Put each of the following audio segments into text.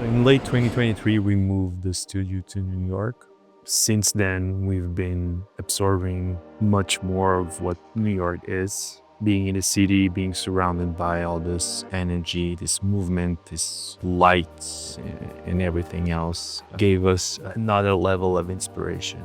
In late 2023, we moved the studio to New York. Since then, we've been absorbing much more of what New York is. Being in the city, being surrounded by all this energy, this movement, this lights, and everything else gave us another level of inspiration.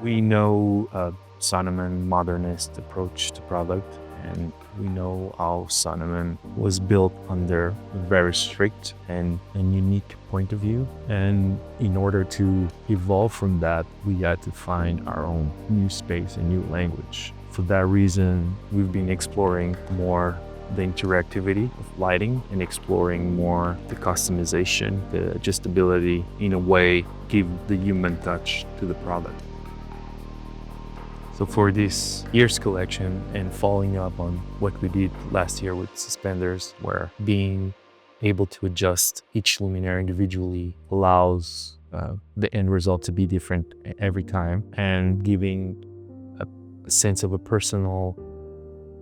We know SONNEMAN modernist approach to product, and we know how SONNEMAN was built under a very strict and unique point of view. And in order to evolve from that, we had to find our own new space and new language. For that reason, we've been exploring more the interactivity of lighting and exploring more the customization, the adjustability, in a way, give the human touch to the product. So for this year's collection, and following up on what we did last year with suspenders, where being able to adjust each luminaire individually allows the end result to be different every time, and giving a sense of a personal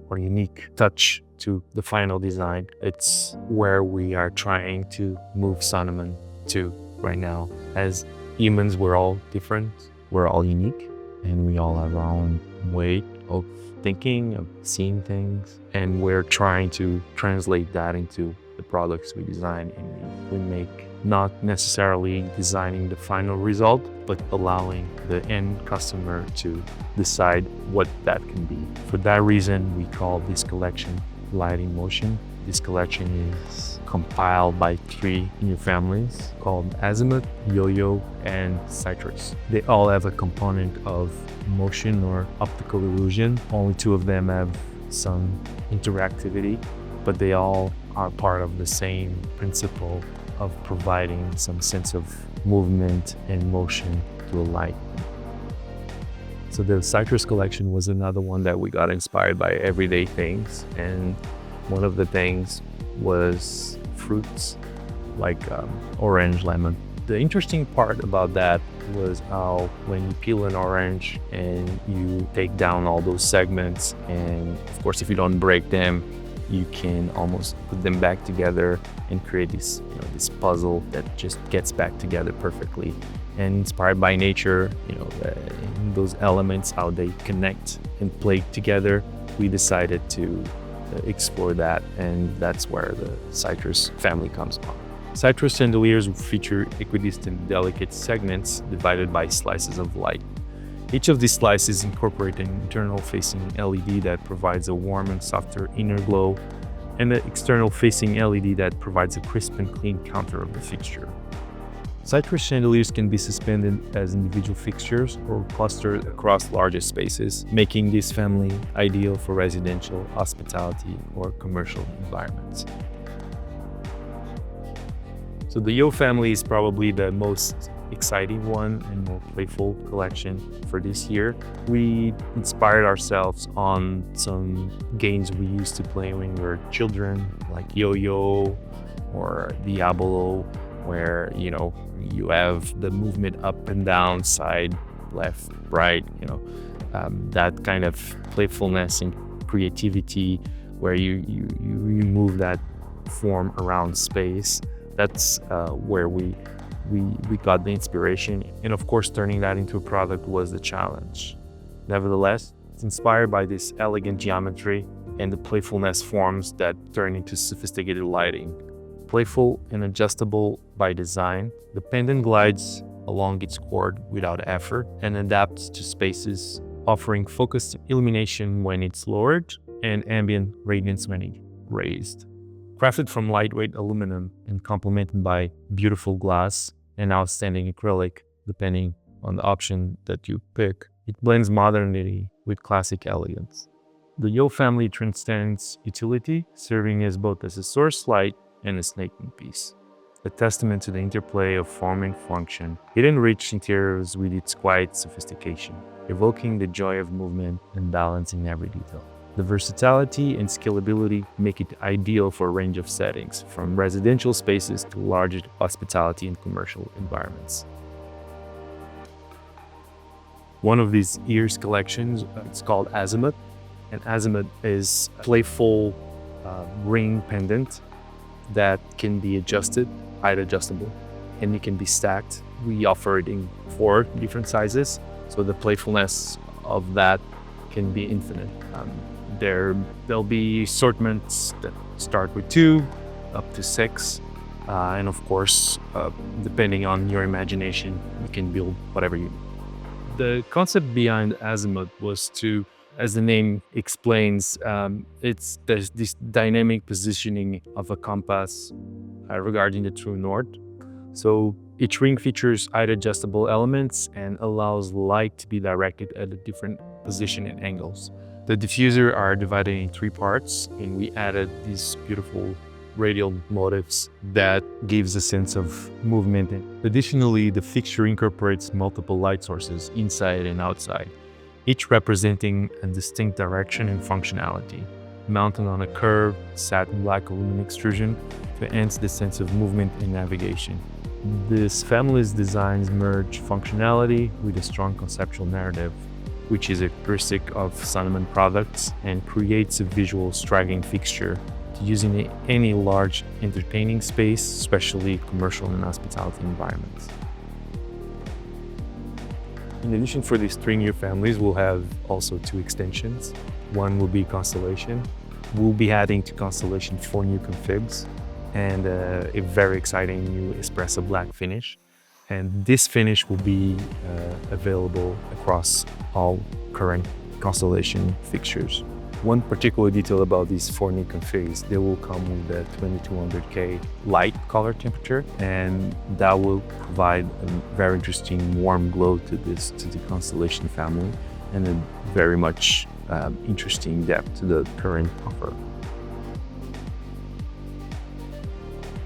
or unique touch to the final design. It's where we are trying to move SONNEMAN to right now. As humans, we're all different, we're all unique, and we all have our own way of thinking, of seeing things, and we're trying to translate that into the products we design and we make, not necessarily designing the final result, but allowing the end customer to decide what that can be. For that reason, we call this collection Light in Motion. This collection is compiled by 3 new families called Azimuth, Yo-Yo, and Citrus. They all have a component of motion or optical illusion. Only 2 of them have some interactivity, but they all are part of the same principle of providing some sense of movement and motion to a light. So the Citrus collection was another one that we got inspired by everyday things, and one of the things was fruits like orange, lemon. The interesting part about that was how when you peel an orange and you take down all those segments, and of course if you don't break them, you can almost put them back together and create this, this puzzle that just gets back together perfectly. And inspired by nature, those elements, how they connect and play together, we decided to explore that, and that's where the Citrus family comes from. Citrus chandeliers feature equidistant, delicate segments divided by slices of light. Each of these slices incorporate an internal-facing LED that provides a warm and softer inner glow, and an external-facing LED that provides a crisp and clean counter of the fixture. Citrus chandeliers can be suspended as individual fixtures or clustered across larger spaces, making this family ideal for residential, hospitality, or commercial environments. So the Yo family is probably the most exciting one and more playful collection for this year. We inspired ourselves on some games we used to play when we were children, like Yo-Yo or Diabolo, where you have the movement up and down, side, left, right, that kind of playfulness and creativity where you move that form around space. That's where we got the inspiration, and of course turning that into a product was the challenge. Nevertheless, it's inspired by this elegant geometry and the playfulness forms that turn into sophisticated lighting. Playful and adjustable by design, the pendant glides along its cord without effort and adapts to spaces, offering focused illumination when it's lowered and ambient radiance when it's raised. Crafted from lightweight aluminum and complemented by beautiful glass and outstanding acrylic, depending on the option that you pick, it blends modernity with classic elegance. The Yo family transcends utility, serving as both as a source light and a snaking piece, a testament to the interplay of form and function. It enriched interiors with its quiet sophistication, evoking the joy of movement and balance in every detail. The versatility and scalability make it ideal for a range of settings, from residential spaces to larger hospitality and commercial environments. One of these year's collections, it's called Azimuth, and Azimuth is a playful ring pendant that can be adjusted height adjustable, and it can be stacked. We offer it in 4 different sizes, so the playfulness of that can be infinite. There'll be assortments that start with 2 up to 6, and of course, depending on your imagination, you can build whatever you need. The concept behind azimuth was to, as the name explains, there's this dynamic positioning of a compass regarding the true north. So each ring features height adjustable elements and allows light to be directed at a different position and angles. The diffuser are divided in 3 parts, and we added these beautiful radial motifs that gives a sense of movement. Additionally, the fixture incorporates multiple light sources inside and outside, each representing a distinct direction and functionality, mounted on a curved satin black aluminum extrusion to enhance the sense of movement and navigation. This family's designs merge functionality with a strong conceptual narrative, which is a characteristic of SONNEMAN products, and creates a visual striking fixture to use in any large entertaining space, especially commercial and hospitality environments. In addition, for these 3 new families, we'll have also 2 extensions. One will be Constellation. We'll be adding to Constellation 4 new configs and a very exciting new espresso black finish. And this finish will be available across all current Constellation fixtures. One particular detail about these 4 new configs, they will come with a 2200K light color temperature, and that will provide a very interesting warm glow to the Constellation family, and a very much interesting depth to the current offer.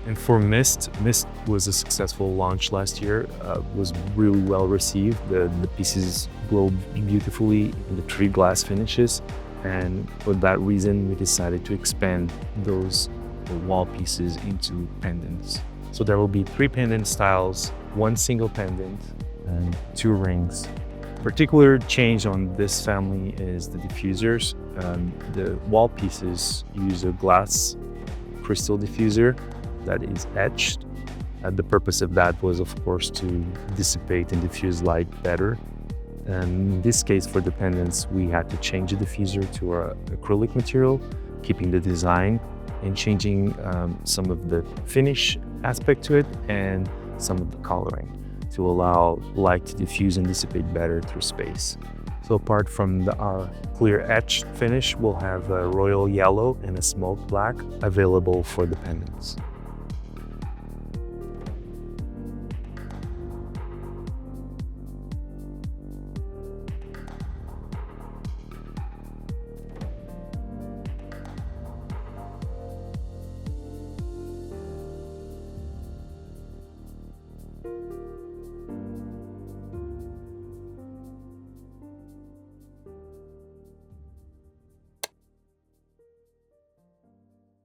And for Mist was a successful launch last year, was really well received. The pieces glow beautifully in the 3 glass finishes. And for that reason, we decided to expand those wall pieces into pendants. So there will be 3 pendant styles, 1 single pendant, and 2 rings. Particular change on this family is the diffusers. The wall pieces use a glass crystal diffuser that is etched. The purpose of that was, of course, to dissipate and diffuse light better. And in this case, for the pendants, we had to change the diffuser to our acrylic material, keeping the design and changing some of the finish aspect to it and some of the coloring to allow light to diffuse and dissipate better through space. So apart from our clear etched finish, we'll have a royal yellow and a smoke black available for the pendants.